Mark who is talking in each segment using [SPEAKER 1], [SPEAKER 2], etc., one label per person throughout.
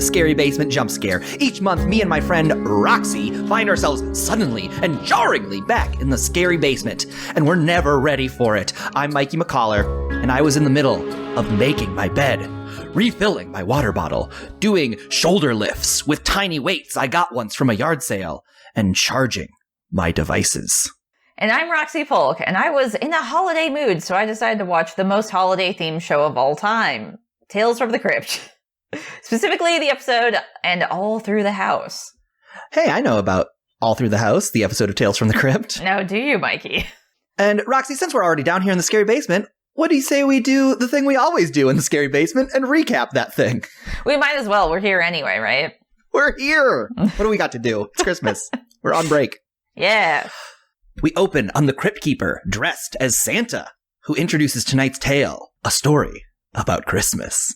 [SPEAKER 1] the Scary Basement Jumpscare. Each month, me and my friend Roxy find ourselves suddenly and jarringly back in the scary basement, and we're never ready for it. I'm Mikey McCollor, and I was in the middle of making my bed, refilling my water bottle, doing shoulder lifts with tiny weights I got once from a yard sale, and charging my devices.
[SPEAKER 2] And I'm Roxy Polk, and I was in a holiday mood, so I decided to watch the most holiday-themed show of all time, Tales from the Crypt. Specifically the episode, And All Through the House.
[SPEAKER 1] Hey, I know about All Through the House, the episode of Tales from the Crypt.
[SPEAKER 2] Now do you, Mikey?
[SPEAKER 1] And Roxy, since we're already down here in the scary basement, what do you say we do the thing we always do in the scary basement and recap that thing?
[SPEAKER 2] We might as well. We're here anyway, right?
[SPEAKER 1] We're here! What do we got to do? It's Christmas. We're on break.
[SPEAKER 2] Yeah.
[SPEAKER 1] We open on the Crypt Keeper, dressed as Santa, who introduces tonight's tale, a story about Christmas.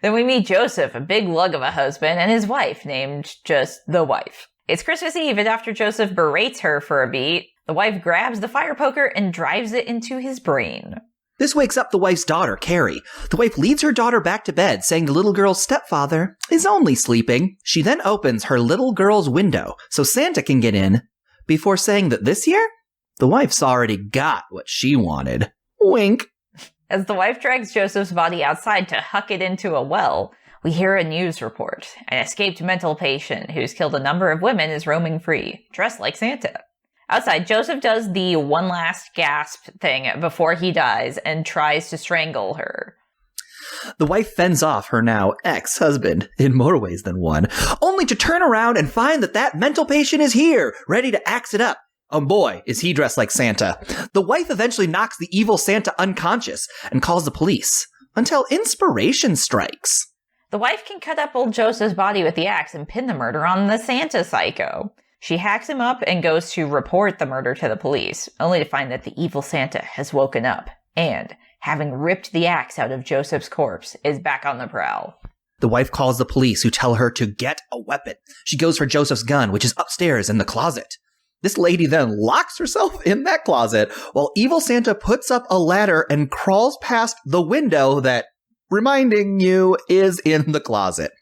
[SPEAKER 2] Then we meet Joseph, a big lug of a husband, and his wife, named just the wife. It's Christmas Eve, and after Joseph berates her for a beat, the wife grabs the fire poker and drives it into his brain.
[SPEAKER 1] This wakes up the wife's daughter, Carrie. The wife leads her daughter back to bed, saying the little girl's stepfather is only sleeping. She then opens her little girl's window so Santa can get in, before saying that this year, the wife's already got what she wanted. Wink.
[SPEAKER 2] As the wife drags Joseph's body outside to huck it into a well, we hear a news report. An escaped mental patient who's killed a number of women is roaming free, dressed like Santa. Outside, Joseph does the one last gasp thing before he dies and tries to strangle her.
[SPEAKER 1] The wife fends off her now ex-husband in more ways than one, only to turn around and find that mental patient is here, ready to axe it up. Oh boy, is he dressed like Santa. The wife eventually knocks the evil Santa unconscious and calls the police, until inspiration strikes.
[SPEAKER 2] The wife can cut up old Joseph's body with the axe and pin the murder on the Santa psycho. She hacks him up and goes to report the murder to the police, only to find that the evil Santa has woken up and, having ripped the axe out of Joseph's corpse, is back on the prowl.
[SPEAKER 1] The wife calls the police, who tell her to get a weapon. She goes for Joseph's gun, which is upstairs in the closet. This lady then locks herself in that closet, while evil Santa puts up a ladder and crawls past the window that, reminding you, is in the closet.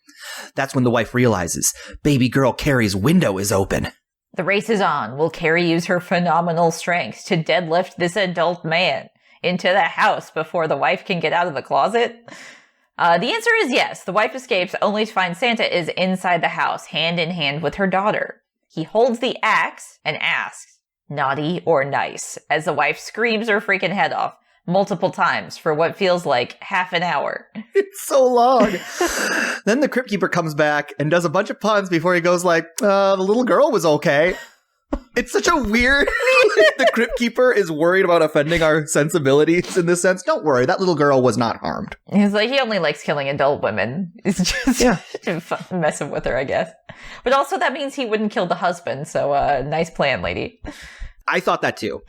[SPEAKER 1] That's when the wife realizes baby girl Carrie's window is open.
[SPEAKER 2] The race is on. Will Carrie use her phenomenal strength to deadlift this adult man into the house before the wife can get out of the closet? The answer is yes. The wife escapes, only to find Santa is inside the house, hand in hand with her daughter. He holds the axe and asks, naughty or nice, as the wife screams her freaking head off multiple times for what feels like half an hour.
[SPEAKER 1] It's so long. Then the Crypt Keeper comes back and does a bunch of puns before he goes like, the little girl was okay. It's such a weird... The Crypt Keeper is worried about offending our sensibilities in this sense. Don't worry, that little girl was not harmed.
[SPEAKER 2] He's like, he only likes killing adult women. It's just messing with her, I guess. But also that means he wouldn't kill the husband, so nice plan, lady.
[SPEAKER 1] I thought that too.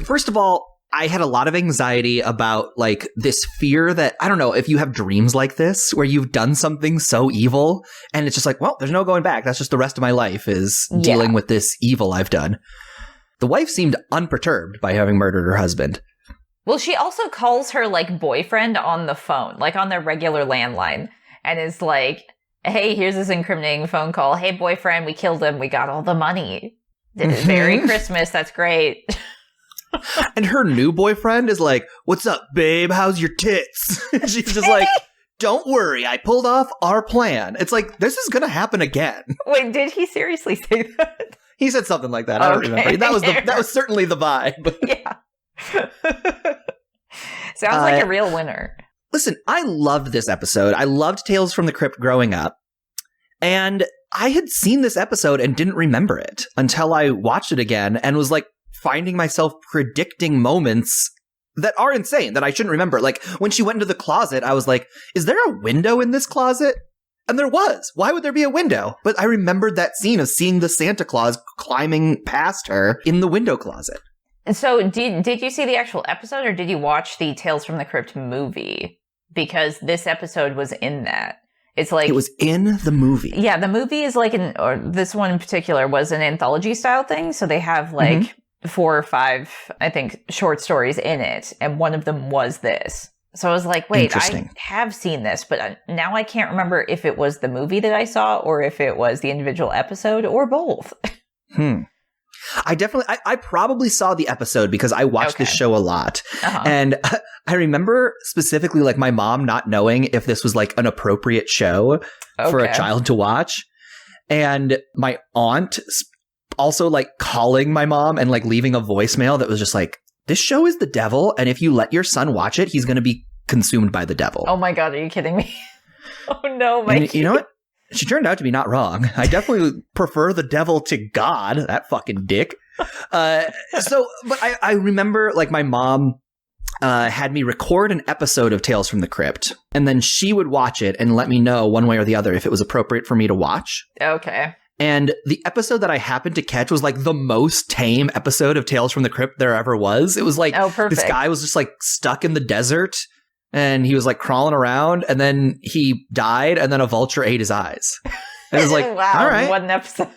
[SPEAKER 1] First of all, I had a lot of anxiety about, like, this fear that, I don't know, if you have dreams like this, where you've done something so evil, and it's just like, well, there's no going back. That's just the rest of my life is dealing with this evil I've done. The wife seemed unperturbed by having murdered her husband.
[SPEAKER 2] Well, she also calls her, like, boyfriend on the phone, like on their regular landline, and is like, hey, here's this incriminating phone call. Hey, boyfriend, we killed him. We got all the money. Merry Christmas. That's great.
[SPEAKER 1] And her new boyfriend is like, what's up, babe? How's your tits? She's just like, don't worry. I pulled off our plan. It's like, this is going to happen again.
[SPEAKER 2] Wait, did he seriously say that?
[SPEAKER 1] He said something like that. I don't remember. That was certainly the vibe.
[SPEAKER 2] Yeah. Sounds like a real winner.
[SPEAKER 1] Listen, I loved this episode. I loved Tales from the Crypt growing up. And I had seen this episode and didn't remember it until I watched it again and was like, finding myself predicting moments that are insane, that I shouldn't remember. Like, when she went into the closet, I was like, is there a window in this closet? And there was. Why would there be a window? But I remembered that scene of seeing the Santa Claus climbing past her in the window closet.
[SPEAKER 2] And so, did you see the actual episode, or did you watch the Tales from the Crypt movie? Because this episode was in that. It's like...
[SPEAKER 1] It was in the movie.
[SPEAKER 2] Yeah, the movie is like or this one in particular was an anthology-style thing, so they have, like... 4 or 5, I think, short stories in it, and one of them was this. So I was like, wait, I have seen this, but now I can't remember if it was the movie that I saw or if it was the individual episode or both.
[SPEAKER 1] I probably saw the episode because I watched this show a lot. And I remember specifically like my mom not knowing if this was like an appropriate show for a child to watch. And my aunt also like calling my mom and like leaving a voicemail that was just like, this show is the devil, and if you let your son watch it, he's going to be consumed by the devil.
[SPEAKER 2] Oh my God, are you kidding me? Oh no, Mikey.
[SPEAKER 1] And you know what? She turned out to be not wrong. I definitely prefer the devil to God, that fucking dick. But I remember like my mom had me record an episode of Tales from the Crypt, and then she would watch it and let me know one way or the other if it was appropriate for me to watch.
[SPEAKER 2] Okay.
[SPEAKER 1] And the episode that I happened to catch was like the most tame episode of Tales from the Crypt there ever was. It was like this guy was just like stuck in the desert and he was like crawling around and then he died and then a vulture ate his eyes. And it was like,
[SPEAKER 2] wow,
[SPEAKER 1] all right.
[SPEAKER 2] What an episode.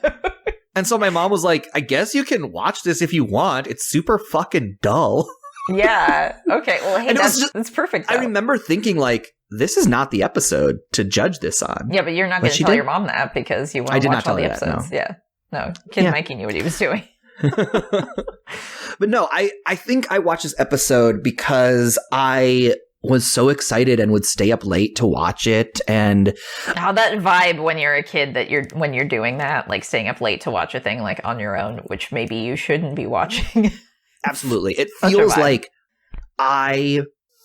[SPEAKER 1] And so my mom was like, I guess you can watch this if you want. It's super fucking dull.
[SPEAKER 2] Yeah. Okay. Well, hey, that's perfect. Though.
[SPEAKER 1] I remember thinking like, this is not the episode to judge this on.
[SPEAKER 2] Yeah, but you're not going to tell your mom that because you want to watch all the episodes.
[SPEAKER 1] That, no.
[SPEAKER 2] Yeah. No, Kid Mikey knew what he was doing.
[SPEAKER 1] But no, I think I watched this episode because I was so excited and would stay up late to watch it. And
[SPEAKER 2] how that vibe when you're a kid when you're doing that, like staying up late to watch a thing like on your own, which maybe you shouldn't be watching.
[SPEAKER 1] Absolutely. It feels like I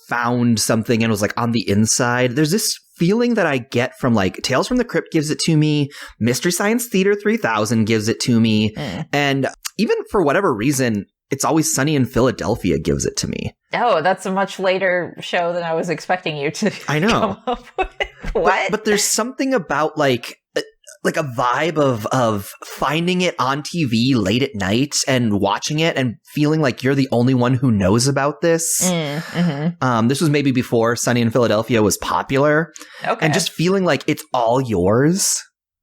[SPEAKER 1] found something and was like on the inside. There's this feeling that I get from like Tales from the Crypt gives it to me, Mystery Science Theater 3000 gives it to me, and even for whatever reason, It's Always Sunny in Philadelphia gives it to me.
[SPEAKER 2] Oh, that's a much later show than I was expecting you to come up with. What?
[SPEAKER 1] But there's something about like a vibe of finding it on TV late at night and watching it and feeling like you're the only one who knows about this. This was maybe before Sunny in Philadelphia was popular. Okay. And just feeling like it's all yours.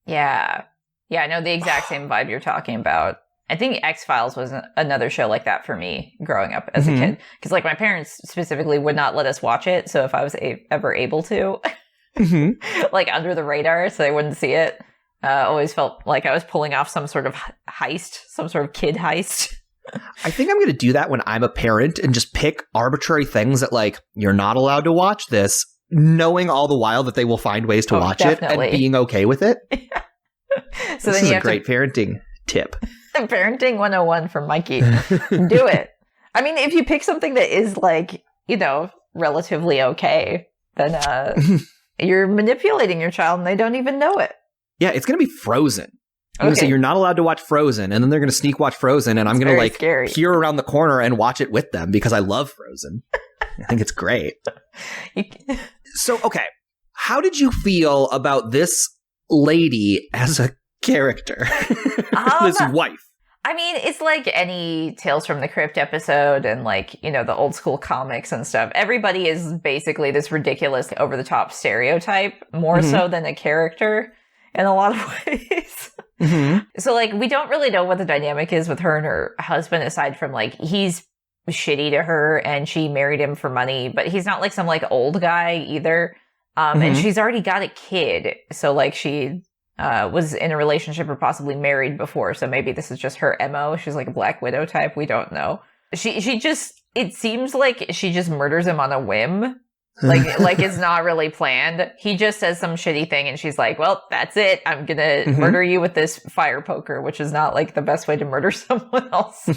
[SPEAKER 2] Yeah. Yeah, I know the exact same vibe you're talking about. I think X-Files was another show like that for me growing up as a kid. Because like my parents specifically would not let us watch it. So if I was ever able to, like under the radar so they wouldn't see it, always felt like I was pulling off some sort of heist, some sort of kid heist.
[SPEAKER 1] I think I'm going to do that when I'm a parent and just pick arbitrary things that like, you're not allowed to watch this, knowing all the while that they will find ways to watch it and being okay with it. So this is a great parenting tip.
[SPEAKER 2] Parenting 101 from Mikey. Do it. I mean, if you pick something that is like, you know, relatively okay, then you're manipulating your child and they don't even know it.
[SPEAKER 1] Yeah, it's going to be Frozen. I'm going to say you're not allowed to watch Frozen, and then they're going to sneak watch Frozen, and I'm going to like peer around the corner and watch it with them because I love Frozen. I think it's great. So, okay. How did you feel about this lady as a character? This wife?
[SPEAKER 2] I mean, it's like any Tales from the Crypt episode and like, you know, the old school comics and stuff. Everybody is basically this ridiculous over-the-top stereotype, more so than a character in a lot of ways. So like, we don't really know what the dynamic is with her and her husband aside from like, he's shitty to her and she married him for money, but he's not like some like old guy either. And she's already got a kid. So like she was in a relationship or possibly married before. So maybe this is just her MO. She's like a Black Widow type. We don't know. She just, it seems like she just murders him on a whim. Like it's not really planned. He just says some shitty thing and she's like, well, that's it. I'm going to murder you with this fire poker, which is not like the best way to murder someone else.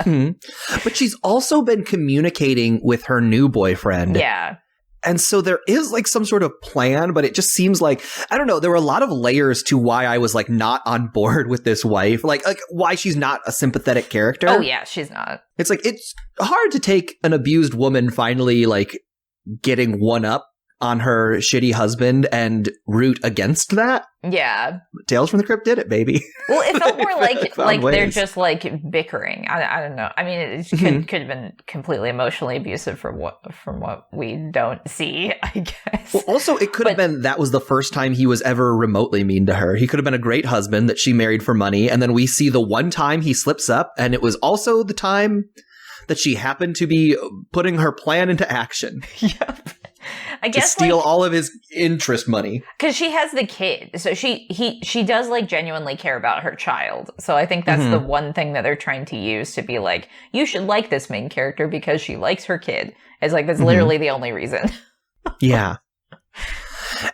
[SPEAKER 1] But she's also been communicating with her new boyfriend.
[SPEAKER 2] Yeah.
[SPEAKER 1] And so there is like some sort of plan, but it just seems like, I don't know, there were a lot of layers to why I was like not on board with this wife, like why she's not a sympathetic character.
[SPEAKER 2] Oh yeah, she's not.
[SPEAKER 1] It's like, it's hard to take an abused woman finally like getting one up on her shitty husband and root against that.
[SPEAKER 2] Yeah.
[SPEAKER 1] Tales from the Crypt did it, baby.
[SPEAKER 2] Well, it felt more like they're just like bickering. I don't know. I mean, it could have been completely emotionally abusive from what we don't see, I guess.
[SPEAKER 1] Well, also, it could have been that was the first time he was ever remotely mean to her. He could have been a great husband that she married for money. And then we see the one time he slips up. And it was also the time that she happened to be putting her plan into action.
[SPEAKER 2] Yep. I guess
[SPEAKER 1] to steal all of his interest money.
[SPEAKER 2] Because she has the kid. So she does like genuinely care about her child. So I think that's the one thing that they're trying to use to be like, you should like this main character because she likes her kid. It's like, that's literally the only reason.
[SPEAKER 1] Yeah.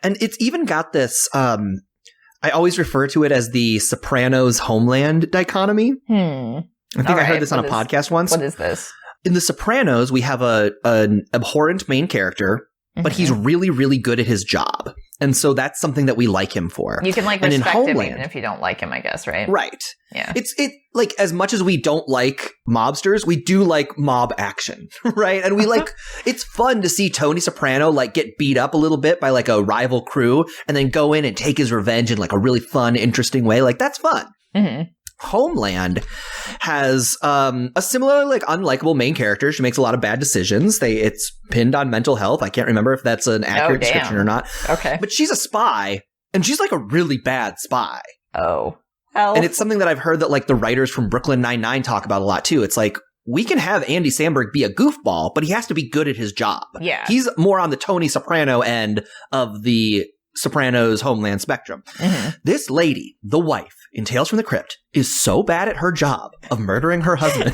[SPEAKER 1] And it's even got this, I always refer to it as the Sopranos Homeland dichotomy. I think I heard this on a podcast once.
[SPEAKER 2] What is this?
[SPEAKER 1] In The Sopranos, we have an abhorrent main character, but he's really, really good at his job. And so that's something that we like him for.
[SPEAKER 2] You can like respect him even if you don't like him, I guess, right?
[SPEAKER 1] Right.
[SPEAKER 2] Yeah.
[SPEAKER 1] It like, as much as we don't like mobsters, we do like mob action, right? And we like, it's fun to see Tony Soprano like get beat up a little bit by like a rival crew and then go in and take his revenge in like a really fun, interesting way. Like, that's fun. Homeland has a similar like unlikable main character. She makes a lot of bad decisions. It's pinned on mental health. I can't remember if that's an accurate description or not.
[SPEAKER 2] Okay.
[SPEAKER 1] But she's a spy, and she's like a really bad spy.
[SPEAKER 2] Oh. Hell.
[SPEAKER 1] And it's something that I've heard that like the writers from Brooklyn Nine-Nine talk about a lot too. It's like, we can have Andy Samberg be a goofball, but he has to be good at his job.
[SPEAKER 2] Yeah.
[SPEAKER 1] He's more on the Tony Soprano end of the Sopranos Homeland spectrum. This lady, the wife in Tales from the Crypt, is so bad at her job of murdering her husband.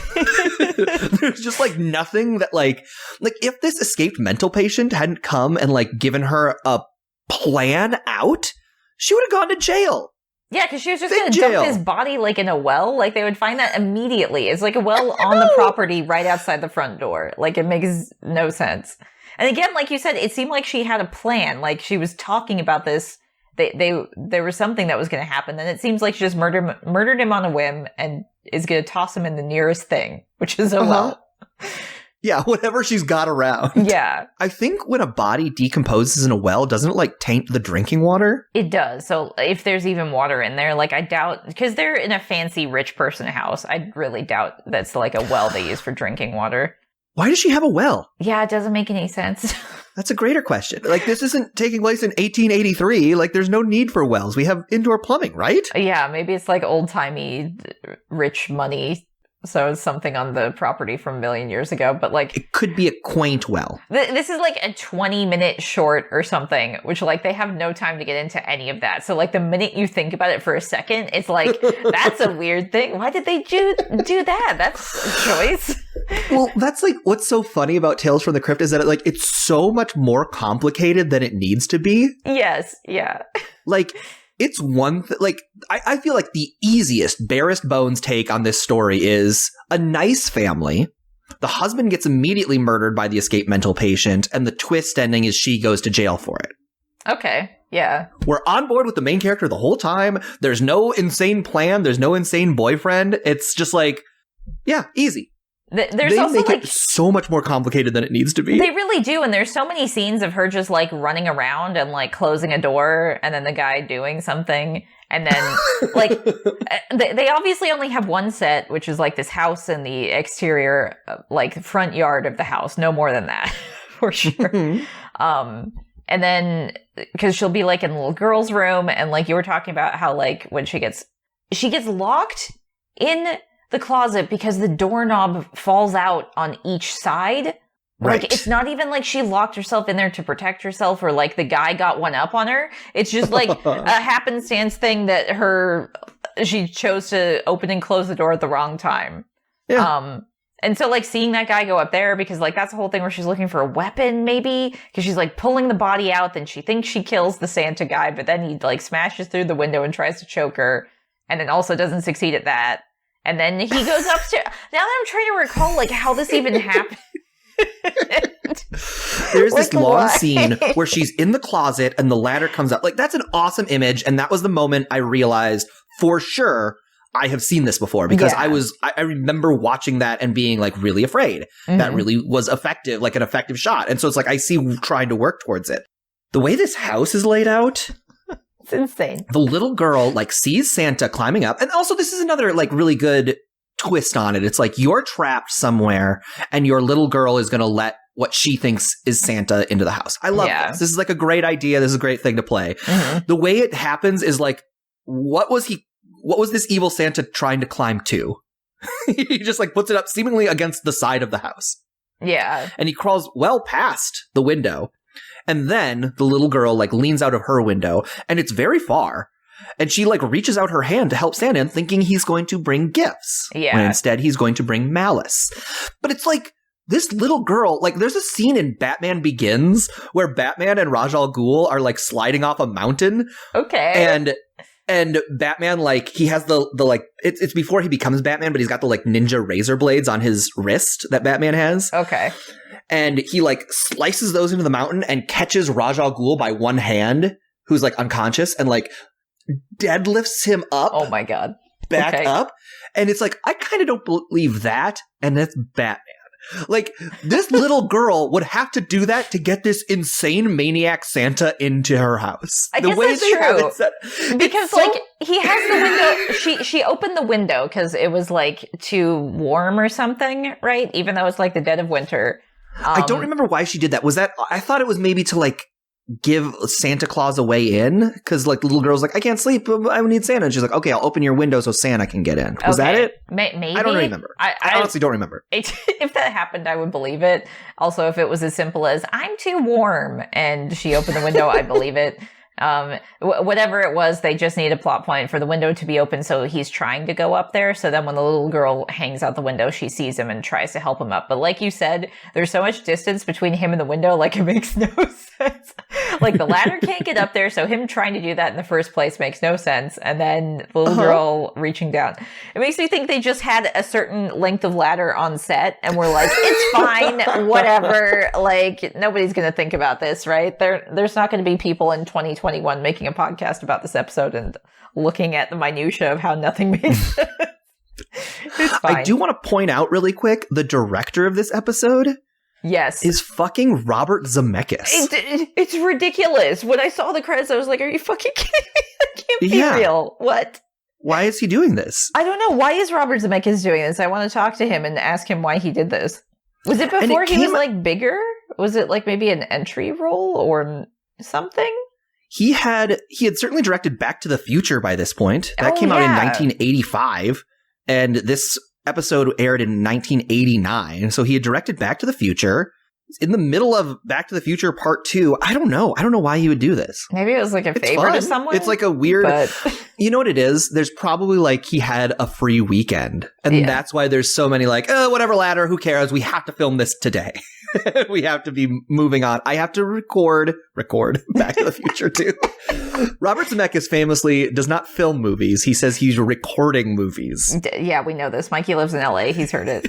[SPEAKER 1] There's just like nothing that like if this escaped mental patient hadn't come and like given her a plan out, she would have gone to jail.
[SPEAKER 2] Yeah, because she was just going to dump his body like in a well. Like they would find that immediately. It's like a well on the property right outside the front door. Like it makes no sense. And again, like you said, it seemed like she had a plan. Like she was talking about this. There was something that was going to happen. And it seems like she just murdered him on a whim and is going to toss him in the nearest thing, which is a well.
[SPEAKER 1] Yeah, whatever she's got around.
[SPEAKER 2] Yeah.
[SPEAKER 1] I think when a body decomposes in a well, doesn't it like taint the drinking water?
[SPEAKER 2] It does. So if there's even water in there, like I doubt, because they're in a fancy rich person house, I really doubt that's like a well they use for drinking water.
[SPEAKER 1] Why does she have a well?
[SPEAKER 2] Yeah, it doesn't make any sense.
[SPEAKER 1] That's a greater question. Like, this isn't taking place in 1883. Like, there's no need for wells. We have indoor plumbing, right?
[SPEAKER 2] Yeah, maybe it's like old-timey rich money. So it's something on the property from a million years ago, but like...
[SPEAKER 1] It could be a quaint well.
[SPEAKER 2] This is like a 20-minute short or something, which like they have no time to get into any of that. So like the minute you think about it for a second, it's like, that's a weird thing. Why did they do that? That's a choice.
[SPEAKER 1] Well, that's like what's so funny about Tales from the Crypt is that it's so much more complicated than it needs to be.
[SPEAKER 2] Yes, yeah.
[SPEAKER 1] Like... It's one like, I feel like the easiest, barest bones take on this story is a nice family. The husband gets immediately murdered by the escaped mental patient, and the twist ending is she goes to jail for it.
[SPEAKER 2] Okay, yeah.
[SPEAKER 1] We're on board with the main character the whole time. There's no insane plan. There's no insane boyfriend. It's just like, yeah, easy.
[SPEAKER 2] There's
[SPEAKER 1] they
[SPEAKER 2] also
[SPEAKER 1] make
[SPEAKER 2] like
[SPEAKER 1] it so much more complicated than it needs to be.
[SPEAKER 2] They really do, and there's so many scenes of her just like running around and like closing a door, and then the guy doing something, and then like they obviously only have one set, which is like this house and the exterior, like front yard of the house, no more than that for sure. And then because she'll be like in the little girl's room, and like you were talking about how like when she gets locked in the closet because the doorknob falls out on each side.
[SPEAKER 1] Right.
[SPEAKER 2] Like, it's not even like she locked herself in there to protect herself or like the guy got one up on her. It's just like a happenstance thing that she chose to open and close the door at the wrong time.
[SPEAKER 1] Yeah.
[SPEAKER 2] And so like seeing that guy go up there because like that's the whole thing where she's looking for a weapon maybe because she's like pulling the body out. Then she thinks she kills the Santa guy, but then he like smashes through the window and tries to choke her and then also doesn't succeed at that. And then he goes upstairs. Now that I'm trying to recall, like, how this even happened.
[SPEAKER 1] There's this long scene where she's in the closet and the ladder comes up. Like, that's an awesome image. And that was the moment I realized for sure I have seen this before because I remember watching that and being like really afraid. That really was effective, like an effective shot. And so it's like, I see trying to work towards it. The way this house is laid out.
[SPEAKER 2] It's insane.
[SPEAKER 1] The little girl like sees Santa climbing up. And also this is another like really good twist on it. It's like you're trapped somewhere and your little girl is going to let what she thinks is Santa into the house. I love this. This is like a great idea. This is a great thing to play. The way it happens is like, what was this evil Santa trying to climb to? He just like puts it up seemingly against the side of the house.
[SPEAKER 2] Yeah.
[SPEAKER 1] And he crawls well past the window. And then the little girl like leans out of her window, and it's very far. And she like reaches out her hand to help Santa, thinking he's going to bring gifts.
[SPEAKER 2] Yeah.
[SPEAKER 1] When instead he's going to bring malice. But it's like, this little girl, like there's a scene in Batman Begins where Batman and Ra's al Ghul are like sliding off a mountain.
[SPEAKER 2] Okay.
[SPEAKER 1] And Batman, like, he has the like, it's before he becomes Batman, but he's got the like ninja razor blades on his wrist that Batman has.
[SPEAKER 2] Okay.
[SPEAKER 1] And he like slices those into the mountain and catches Ra's al Ghul by one hand, who's like unconscious, and like deadlifts him up.
[SPEAKER 2] Oh my God.
[SPEAKER 1] Back up. And it's like, I kind of don't believe that. And that's Batman. Like, this little girl would have to do that to get this insane maniac Santa into her house.
[SPEAKER 2] I guess that's true. Because, like, he has the window. She opened the window because it was, like, too warm or something, right? Even though it's, like, the dead of winter.
[SPEAKER 1] I don't remember why she did that. Was that... I thought it was maybe to, like, give Santa Claus a way in, because like the little girl's like, I can't sleep, I need Santa, and she's like, okay, I'll open your window so Santa can get in. Was that it?
[SPEAKER 2] Maybe.
[SPEAKER 1] I don't remember. I honestly don't remember.
[SPEAKER 2] If that happened, I would believe it. Also, if it was as simple as, I'm too warm, and she opened the window, I believe it. Whatever it was, they just need a plot point for the window to be open, so he's trying to go up there, so then when the little girl hangs out the window, she sees him and tries to help him up. But like you said, there's so much distance between him and the window, like, it makes no sense. Like, the ladder can't get up there, so him trying to do that in the first place makes no sense. And then the little girl reaching down. It makes me think they just had a certain length of ladder on set, and we're like, it's fine, whatever. Like, nobody's going to think about this, right? There's not going to be people in 2021 making a podcast about this episode and looking at the minutia of how nothing makes sense. It's fine.
[SPEAKER 1] I do want to point out really quick, the director of this episode...
[SPEAKER 2] Yes.
[SPEAKER 1] Is fucking Robert Zemeckis.
[SPEAKER 2] It's ridiculous. When I saw the credits, I was like, are you fucking kidding me? That can't be real. What?
[SPEAKER 1] Why is he doing this?
[SPEAKER 2] I don't know. Why is Robert Zemeckis doing this? I want to talk to him and ask him why he did this. Was it before he was like bigger? Was it like maybe an entry role or something?
[SPEAKER 1] He had certainly directed Back to the Future by this point. That came out in 1985. And this episode aired in 1989, so he had directed Back to the Future. In the middle of Back to the Future Part 2, I don't know why he would do this.
[SPEAKER 2] Maybe it was like a favor to someone.
[SPEAKER 1] It's like a weird... You know what it is? There's probably like he had a free weekend, and that's why there's so many like, oh, whatever ladder, who cares? We have to film this today. We have to be moving on. I have to record Back to the Future too. Robert Zemeckis famously does not film movies. He says he's recording movies.
[SPEAKER 2] Yeah, we know this. Mikey lives in LA. He's heard it.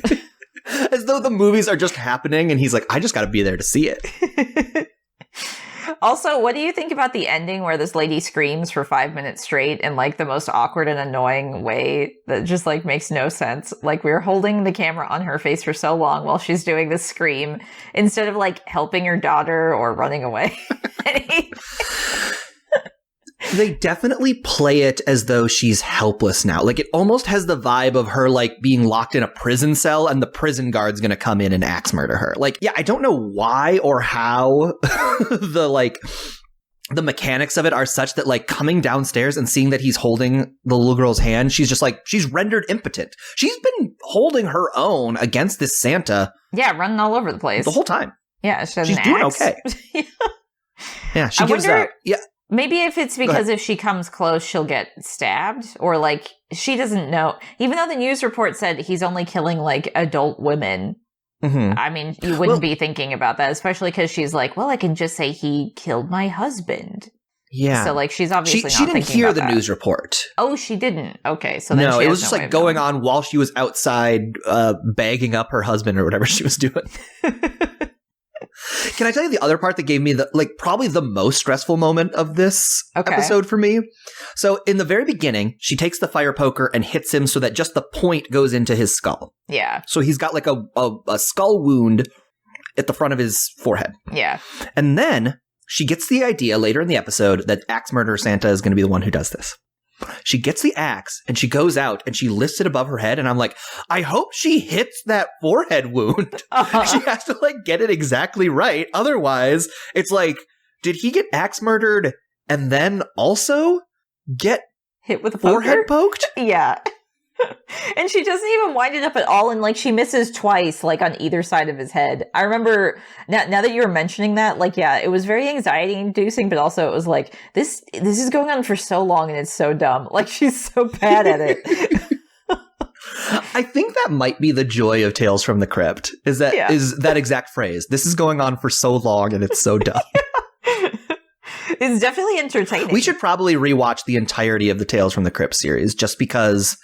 [SPEAKER 1] As though the movies are just happening and he's like, I just got to be there to see it.
[SPEAKER 2] Also, what do you think about the ending where this lady screams for 5 minutes straight in like the most awkward and annoying way that just like makes no sense? Like, we're holding the camera on her face for so long while she's doing this scream instead of like helping her daughter or running away.
[SPEAKER 1] They definitely play it as though she's helpless now. Like, it almost has the vibe of her, like, being locked in a prison cell and the prison guard's gonna come in and axe murder her. Like, yeah, I don't know why or how the mechanics of it are such that, like, coming downstairs and seeing that he's holding the little girl's hand, she's just like, she's rendered impotent. She's been holding her own against this Santa.
[SPEAKER 2] Yeah, running all over the place.
[SPEAKER 1] The whole time.
[SPEAKER 2] Yeah,
[SPEAKER 1] she's doing okay. Yeah, she gives out. Yeah.
[SPEAKER 2] Maybe if it's because if she comes close, she'll get stabbed, or like she doesn't know. Even though the news report said he's only killing like adult women. Mm-hmm. I mean, you wouldn't be thinking about that, especially because she's like, well, I can just say he killed my husband.
[SPEAKER 1] Yeah.
[SPEAKER 2] So like she's obviously
[SPEAKER 1] she didn't hear the news report.
[SPEAKER 2] Oh, she didn't. Okay, so then
[SPEAKER 1] no, it was just like going on while she was outside bagging up her husband or whatever she was doing. Can I tell you the other part that gave me probably the most stressful moment of this episode for me? So in the very beginning, she takes the fire poker and hits him so that just the point goes into his skull.
[SPEAKER 2] Yeah.
[SPEAKER 1] So he's got like a skull wound at the front of his forehead.
[SPEAKER 2] Yeah.
[SPEAKER 1] And then she gets the idea later in the episode that Axe Murderer Santa is going to be the one who does this. She gets the axe and she goes out and she lifts it above her head. And I'm like, I hope she hits that forehead wound. She has to like get it exactly right. Otherwise, it's like, did he get axe murdered and then also get
[SPEAKER 2] hit with a
[SPEAKER 1] forehead poked?
[SPEAKER 2] Yeah. And she doesn't even wind it up at all, and like she misses twice, like on either side of his head. I remember now that you were mentioning that, like, yeah, it was very anxiety inducing, but also it was like this is going on for so long and it's so dumb. Like she's so bad at it.
[SPEAKER 1] I think that might be the joy of Tales from the Crypt, is that exact phrase. This is going on for so long and it's so dumb.
[SPEAKER 2] It's definitely entertaining.
[SPEAKER 1] We should probably rewatch the entirety of the Tales from the Crypt series, just because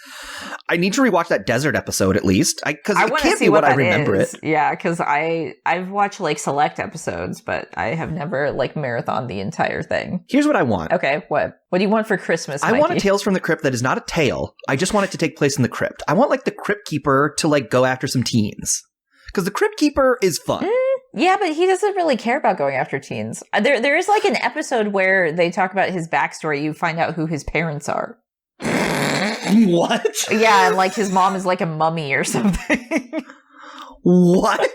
[SPEAKER 1] I need to rewatch that desert episode at least. Because it can't be what I remember it.
[SPEAKER 2] Yeah, because I've watched like select episodes, but I have never like marathoned the entire thing.
[SPEAKER 1] Here's what I want.
[SPEAKER 2] Okay, what? What do you want for Christmas, Mikey?
[SPEAKER 1] I want a Tales from the Crypt that is not a tale. I just want it to take place in the crypt. I want like the Crypt Keeper to like go after some teens. Because the Crypt Keeper is fun.
[SPEAKER 2] Yeah, but he doesn't really care about going after teens. There is like an episode where they talk about his backstory. You find out who his parents are.
[SPEAKER 1] What?
[SPEAKER 2] Yeah, and like his mom is like a mummy or something.
[SPEAKER 1] What?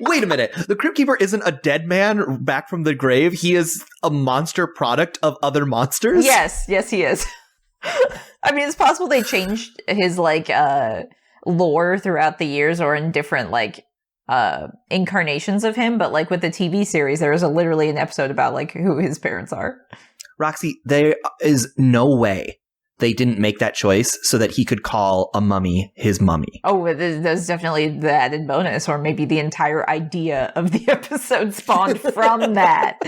[SPEAKER 1] Wait a minute. The Crypt Keeper isn't a dead man back from the grave. He is a monster product of other monsters?
[SPEAKER 2] Yes, he is. I mean, it's possible they changed his like lore throughout the years or in different like incarnations of him, but like with the TV series, there is literally an episode about like who his parents are.
[SPEAKER 1] Roxy, there is no way they didn't make that choice so that he could call a mummy his mummy.
[SPEAKER 2] Oh, there's definitely the added bonus, or maybe the entire idea of the episode spawned from that.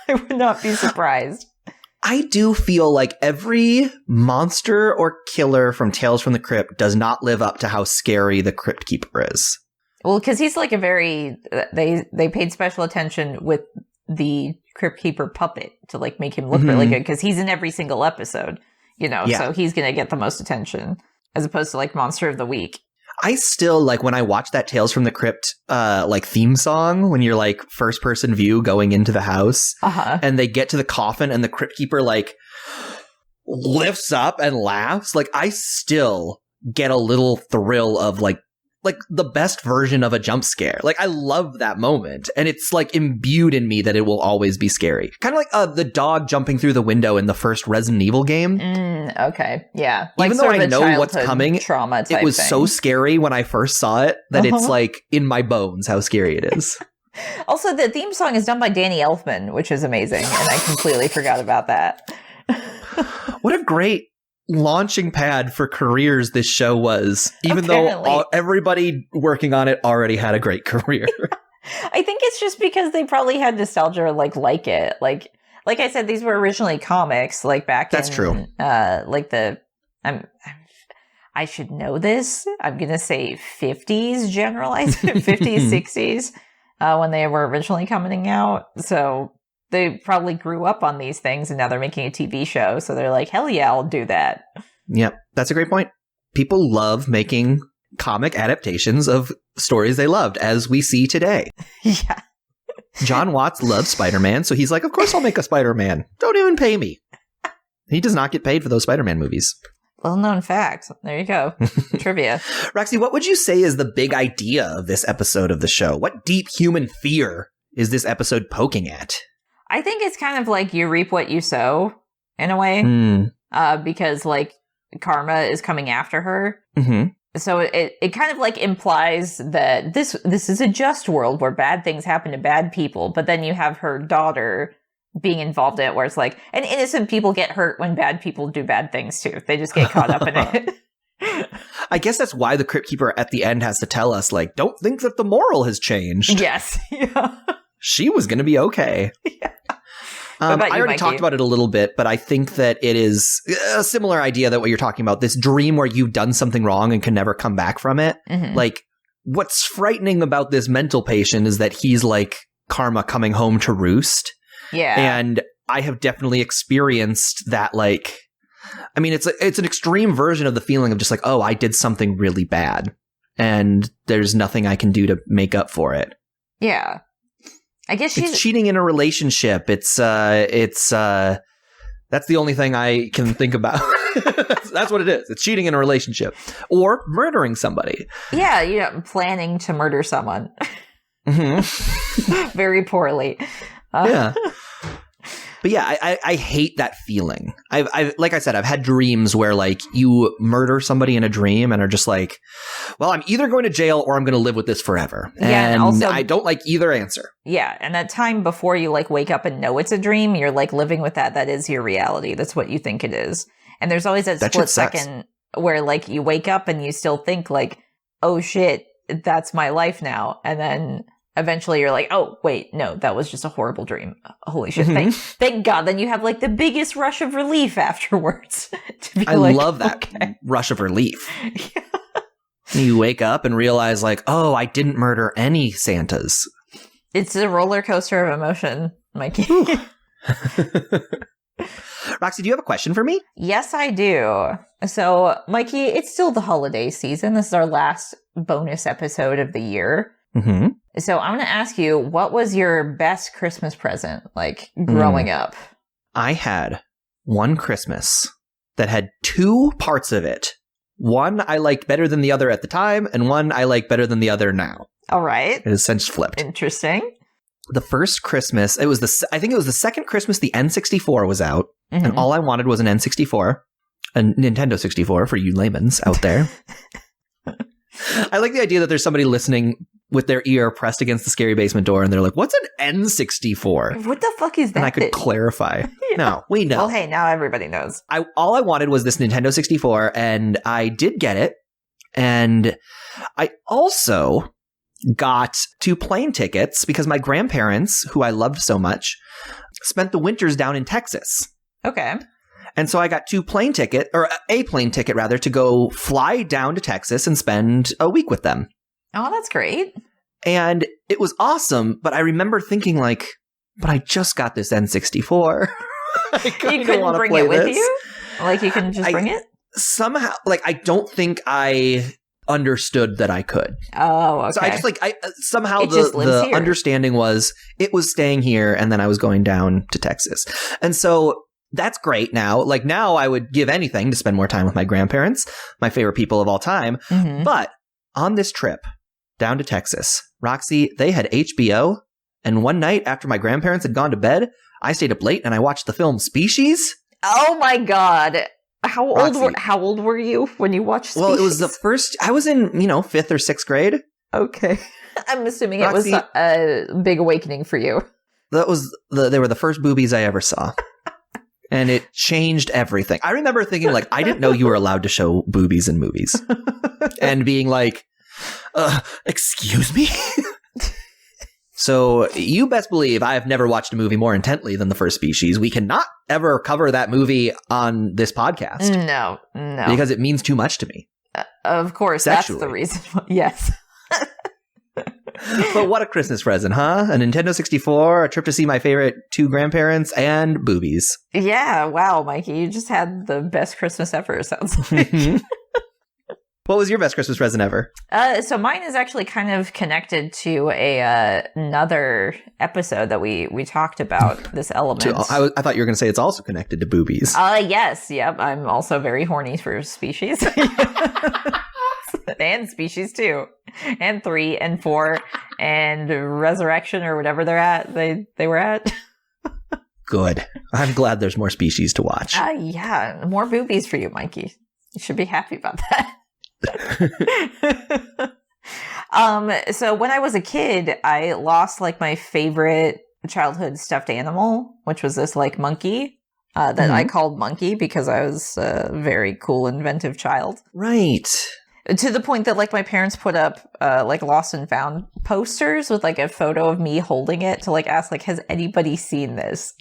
[SPEAKER 2] I would not be surprised.
[SPEAKER 1] I do feel like every monster or killer from Tales from the Crypt does not live up to how scary the Crypt Keeper is.
[SPEAKER 2] Well, because he's like a very... They paid special attention with the Crypt Keeper puppet to like make him look really good, because he's in every single episode, you know, so he's going to get the most attention, as opposed to like Monster of the Week.
[SPEAKER 1] I still, like, when I watch that Tales from the Crypt, like, theme song, when you're, like, first-person view going into the house, and they get to the coffin, and the Crypt Keeper, like, lifts up and laughs, like, I still get a little thrill of, like the best version of a jump scare. Like, I love that moment, and it's, like, imbued in me that it will always be scary. Kind of like the dog jumping through the window in the first Resident Evil game.
[SPEAKER 2] Okay, yeah.
[SPEAKER 1] Even though I know what's coming,
[SPEAKER 2] trauma type
[SPEAKER 1] it was
[SPEAKER 2] thing.
[SPEAKER 1] So scary when I first saw it that it's, like, in my bones how scary it is.
[SPEAKER 2] Also, the theme song is done by Danny Elfman, which is amazing, and I completely forgot about that.
[SPEAKER 1] What a great launching pad for careers this show was, even though everybody working on it already had a great career.
[SPEAKER 2] I think it's just because they probably had nostalgia like it. Like I said, these were originally comics, like back
[SPEAKER 1] That's true.
[SPEAKER 2] Like the I should know this. I'm gonna say 50s, generalized 50s, 60s, when they were originally coming out. So they probably grew up on these things, and now they're making a TV show. So they're like, hell yeah, I'll do that.
[SPEAKER 1] Yep, that's a great point. People love making comic adaptations of stories they loved, as we see today.
[SPEAKER 2] Yeah.
[SPEAKER 1] John Watts loves Spider-Man, so he's like, of course I'll make a Spider-Man. Don't even pay me. He does not get paid for those Spider-Man movies.
[SPEAKER 2] Well-known fact. There you go. Trivia.
[SPEAKER 1] Roxy, what would you say is the big idea of this episode of the show? What deep human fear is this episode poking at?
[SPEAKER 2] I think it's kind of like you reap what you sow, in a way, because like karma is coming after her. So it kind of like implies that this is a just world where bad things happen to bad people, but then you have her daughter being involved in it, where it's like, and innocent people get hurt when bad people do bad things too. They just get caught up in it.
[SPEAKER 1] I guess that's why the Crypt Keeper at the end has to tell us, like, don't think that the moral has changed.
[SPEAKER 2] Yes. Yeah.
[SPEAKER 1] She was going to be okay.
[SPEAKER 2] Yeah.
[SPEAKER 1] I already talked about it a little bit, but I think that it is a similar idea that what you're talking about, this dream where you've done something wrong and can never come back from it. Like, what's frightening about this mental patient is that he's like karma coming home to roost.
[SPEAKER 2] Yeah.
[SPEAKER 1] And I have definitely experienced that, like, I mean, it's an extreme version of the feeling of just like, oh, I did something really bad and there's nothing I can do to make up for it.
[SPEAKER 2] Yeah. I guess
[SPEAKER 1] it's cheating in a relationship. It's that's the only thing I can think about. That's what it is. It's cheating in a relationship or murdering somebody.
[SPEAKER 2] Yeah, planning to murder someone. Very poorly.
[SPEAKER 1] Yeah. But yeah, I hate that feeling. I've like I said, I've had dreams where like you murder somebody in a dream and are just like, well, I'm either going to jail or I'm going to live with this forever.
[SPEAKER 2] Yeah,
[SPEAKER 1] and
[SPEAKER 2] also,
[SPEAKER 1] I don't like either answer.
[SPEAKER 2] Yeah, and that time before you like wake up and know it's a dream, you're like living with that. That is your reality. That's what you think it is. And there's always that split second where like you wake up and you still think like, oh shit, that's my life now. And then eventually you're like, oh, wait, no, that was just a horrible dream. Holy shit. Thank God. Then you have like the biggest rush of relief afterwards.
[SPEAKER 1] I love that rush of relief. Yeah. You wake up and realize like, oh, I didn't murder any Santas.
[SPEAKER 2] It's a roller coaster of emotion, Mikey.
[SPEAKER 1] Roxy, do you have a question for me?
[SPEAKER 2] Yes, I do. So, Mikey, it's still the holiday season. This is our last bonus episode of the year.
[SPEAKER 1] Mm-hmm.
[SPEAKER 2] So I'm going to ask you, what was your best Christmas present, like, growing up?
[SPEAKER 1] I had one Christmas that had two parts of it. One I liked better than the other at the time, and one I like better than the other now.
[SPEAKER 2] All right.
[SPEAKER 1] It has since flipped.
[SPEAKER 2] Interesting.
[SPEAKER 1] The first Christmas, I think it was the second Christmas the N64 was out, and all I wanted was an N64, a Nintendo 64 for you layman's out there. I like the idea that there's somebody listening with their ear pressed against the scary basement door, and they're like, what's an N64?
[SPEAKER 2] What the fuck is that?
[SPEAKER 1] And I could clarify. Yeah. No, we know.
[SPEAKER 2] Well, hey, now everybody knows.
[SPEAKER 1] All I wanted was this Nintendo 64, and I did get it. And I also got 2 plane tickets because my grandparents, who I loved so much, spent the winters down in Texas.
[SPEAKER 2] Okay.
[SPEAKER 1] And so I got a plane ticket rather, to go fly down to Texas and spend a week with them.
[SPEAKER 2] Oh, that's great.
[SPEAKER 1] And it was awesome, but I remember thinking like, but I just got this N64.
[SPEAKER 2] You couldn't bring it with you? Like you couldn't just bring it?
[SPEAKER 1] Somehow, like I don't think I understood that I could.
[SPEAKER 2] Oh, okay.
[SPEAKER 1] So I just somehow the understanding was it was staying here and then I was going down to Texas. And so that's great now. Like now I would give anything to spend more time with my grandparents, my favorite people of all time. Mm-hmm. But on this trip down to Texas, Roxy, they had HBO. And one night after my grandparents had gone to bed, I stayed up late and I watched the film Species.
[SPEAKER 2] Oh my God. How old were you when you watched Species?
[SPEAKER 1] Well, it was the first, I was in, 5th or 6th grade.
[SPEAKER 2] Okay. I'm assuming Roxy, it was a big awakening for you.
[SPEAKER 1] They were the first boobies I ever saw. And it changed everything. I remember thinking like, I didn't know you were allowed to show boobies in movies. And being like, excuse me? So you best believe I have never watched a movie more intently than the first Species. We cannot ever cover that movie on this podcast.
[SPEAKER 2] No.
[SPEAKER 1] Because it means too much to me.
[SPEAKER 2] Of course, sexually. That's the reason. Yes.
[SPEAKER 1] But what a Christmas present, huh? A Nintendo 64, a trip to see my favorite 2 grandparents, and boobies.
[SPEAKER 2] Yeah, wow, Mikey. You just had the best Christmas ever, it sounds like.
[SPEAKER 1] What was your best Christmas present ever?
[SPEAKER 2] So mine is actually kind of connected to another episode that we talked about, this element.
[SPEAKER 1] I thought you were going to say it's also connected to boobies.
[SPEAKER 2] Yes, yep. I'm also very horny for Species. And Species 2, and 3, and 4, and Resurrection, or whatever they were at.
[SPEAKER 1] Good. I'm glad there's more Species to watch.
[SPEAKER 2] Yeah, more boobies for you, Mikey. You should be happy about that. So when I was a kid, I lost like my favorite childhood stuffed animal, which was this like monkey that I called Monkey because I was a very cool, inventive child.
[SPEAKER 1] Right.
[SPEAKER 2] To the point that like my parents put up like lost and found posters with like a photo of me holding it to like ask like, has anybody seen this?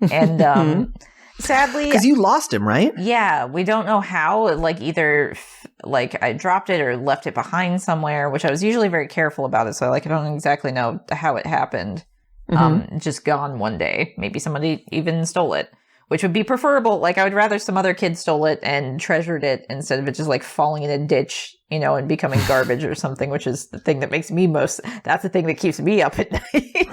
[SPEAKER 2] And sadly,
[SPEAKER 1] because you lost him, right?
[SPEAKER 2] Yeah, we don't know how. Like either like I dropped it or left it behind somewhere, which I was usually very careful about it. So like I don't exactly know how it happened. Just gone one day. Maybe somebody even stole it, which would be preferable. Like I would rather some other kid stole it and treasured it instead of it just like falling in a ditch, and becoming garbage or something, which is the thing that makes me that's the thing that keeps me up at night.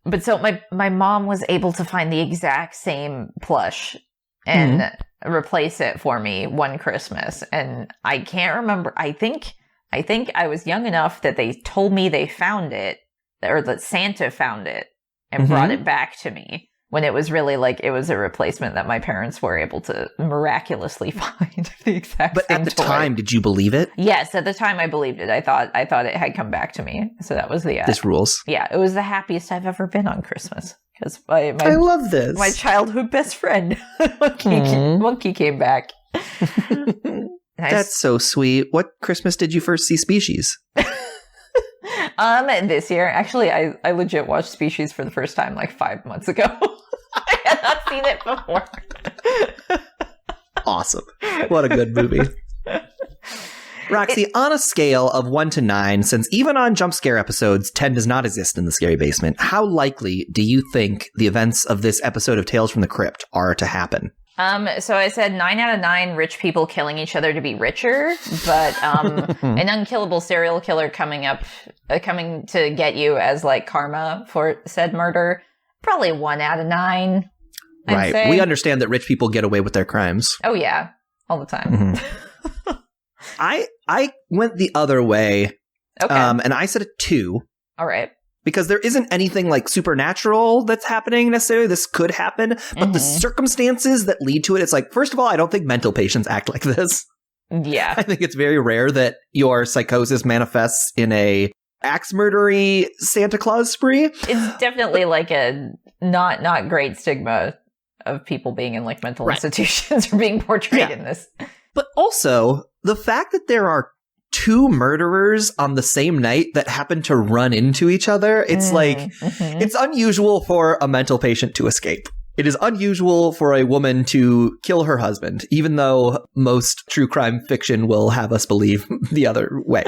[SPEAKER 2] But so my mom was able to find the exact same plush and replace it for me one Christmas. And I can't remember. I think I was young enough that they told me they found it, or that Santa found it. and brought it back to me when it was really like it was a replacement that my parents were able to miraculously find the exact
[SPEAKER 1] But
[SPEAKER 2] same
[SPEAKER 1] at the
[SPEAKER 2] toy.
[SPEAKER 1] time, did you believe it?
[SPEAKER 2] Yes, at the time I believed it. I thought it had come back to me. So that was the
[SPEAKER 1] This rules.
[SPEAKER 2] Yeah, it was the happiest I've ever been on Christmas because I
[SPEAKER 1] love this.
[SPEAKER 2] My childhood best friend, Monkey came back.
[SPEAKER 1] That's so sweet. What Christmas did you first see Species?
[SPEAKER 2] This year, actually, I legit watched Species for the first time like 5 months ago. I had not seen it before.
[SPEAKER 1] Awesome. What a good movie. Roxy, on a scale of 1 to 9, since even on Jumpscare episodes, 10 does not exist in the Scary Basement, how likely do you think the events of this episode of Tales from the Crypt are to happen?
[SPEAKER 2] So I said 9 out of 9 rich people killing each other to be richer, but an unkillable serial killer coming to get you as like karma for said murder, probably 1 out of 9.
[SPEAKER 1] Right.
[SPEAKER 2] Say.
[SPEAKER 1] We understand that rich people get away with their crimes.
[SPEAKER 2] Oh yeah, all the time.
[SPEAKER 1] Mm-hmm. I went the other way.
[SPEAKER 2] Okay.
[SPEAKER 1] And I said a 2.
[SPEAKER 2] All right.
[SPEAKER 1] Because there isn't anything like supernatural that's happening necessarily. This could happen, but the circumstances that lead to it, it's like, first of all, I don't think mental patients act like this.
[SPEAKER 2] Yeah.
[SPEAKER 1] I think it's very rare that your psychosis manifests in a axe murdery Santa Claus spree.
[SPEAKER 2] It's definitely like a not great stigma of people being in like mental institutions or being portrayed in this.
[SPEAKER 1] But also, the fact that there are 2 murderers on the same night that happen to run into each other, it's it's unusual for a mental patient to escape. It is unusual for a woman to kill her husband, even though most true crime fiction will have us believe the other way.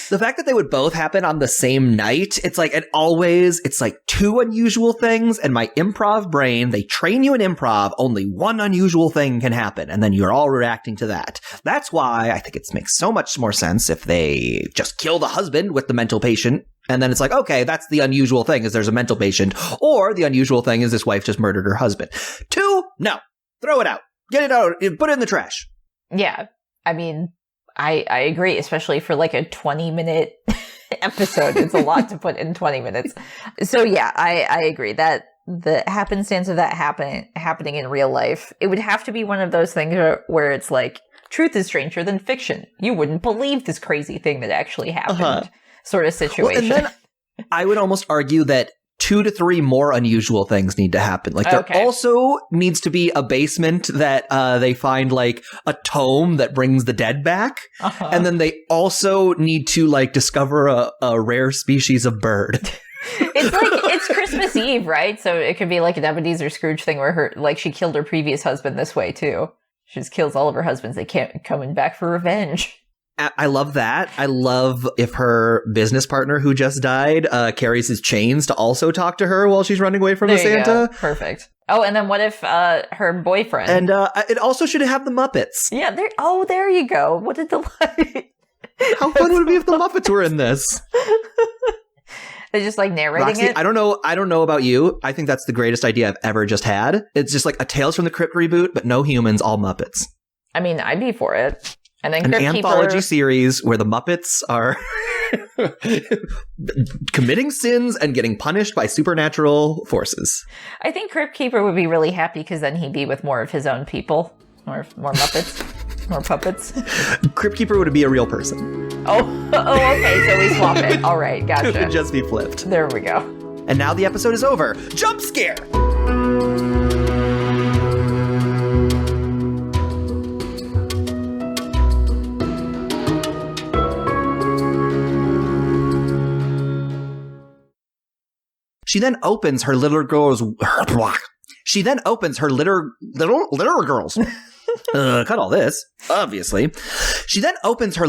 [SPEAKER 1] The fact that they would both happen on the same night, it's like it's like 2 unusual things, and my improv brain, they train you in improv, only 1 unusual thing can happen, and then you're all reacting to that. That's why I think it makes so much more sense if they just kill the husband with the mental patient, and then it's like, okay, that's the unusual thing, is there's a mental patient, or the unusual thing is this wife just murdered her husband. 2, no. Throw it out. Get it out. Put it in the trash.
[SPEAKER 2] Yeah. I mean, I agree, especially for like a 20-minute episode. It's a lot to put in 20 minutes. So yeah, I agree that the happenstance of that happening in real life, it would have to be one of those things where it's like, truth is stranger than fiction. You wouldn't believe this crazy thing that actually happened sort of situation.
[SPEAKER 1] Well, and then I would almost argue that 2 to 3 more unusual things need to happen. Like there also needs to be a basement that they find like a tome that brings the dead back. And then they also need to like discover a rare species of bird.
[SPEAKER 2] It's Christmas Eve, right? So it could be like an Ebenezer Scrooge thing where she killed her previous husband this way too. She just kills all of her husbands. They can't coming back for revenge.
[SPEAKER 1] I love that. I love if her business partner who just died carries his chains to also talk to her while she's running away from the Santa.
[SPEAKER 2] Go. Perfect. Oh, and then what if her boyfriend?
[SPEAKER 1] And it also should have the Muppets.
[SPEAKER 2] Yeah. There you go. What did the light?
[SPEAKER 1] How fun would it be if the Muppets were in this?
[SPEAKER 2] They're just like narrating
[SPEAKER 1] Roxy,
[SPEAKER 2] it.
[SPEAKER 1] I don't know about you. I think that's the greatest idea I've ever just had. It's just like a Tales from the Crypt reboot, but no humans, all Muppets.
[SPEAKER 2] I mean, I'd be for it. And then
[SPEAKER 1] an anthology series where the Muppets are committing sins and getting punished by supernatural forces.
[SPEAKER 2] I think Crypt Keeper would be really happy because then he'd be with more of his own people. More Muppets. More puppets.
[SPEAKER 1] Crypt Keeper would be a real person.
[SPEAKER 2] Oh, okay. So we swap it. All right, gotcha.
[SPEAKER 1] It would just be flipped.
[SPEAKER 2] There we go.
[SPEAKER 1] And now the episode is over. Jumpscare! She then opens her little girls. She then opens her little girls. Cut all this, obviously. She then opens her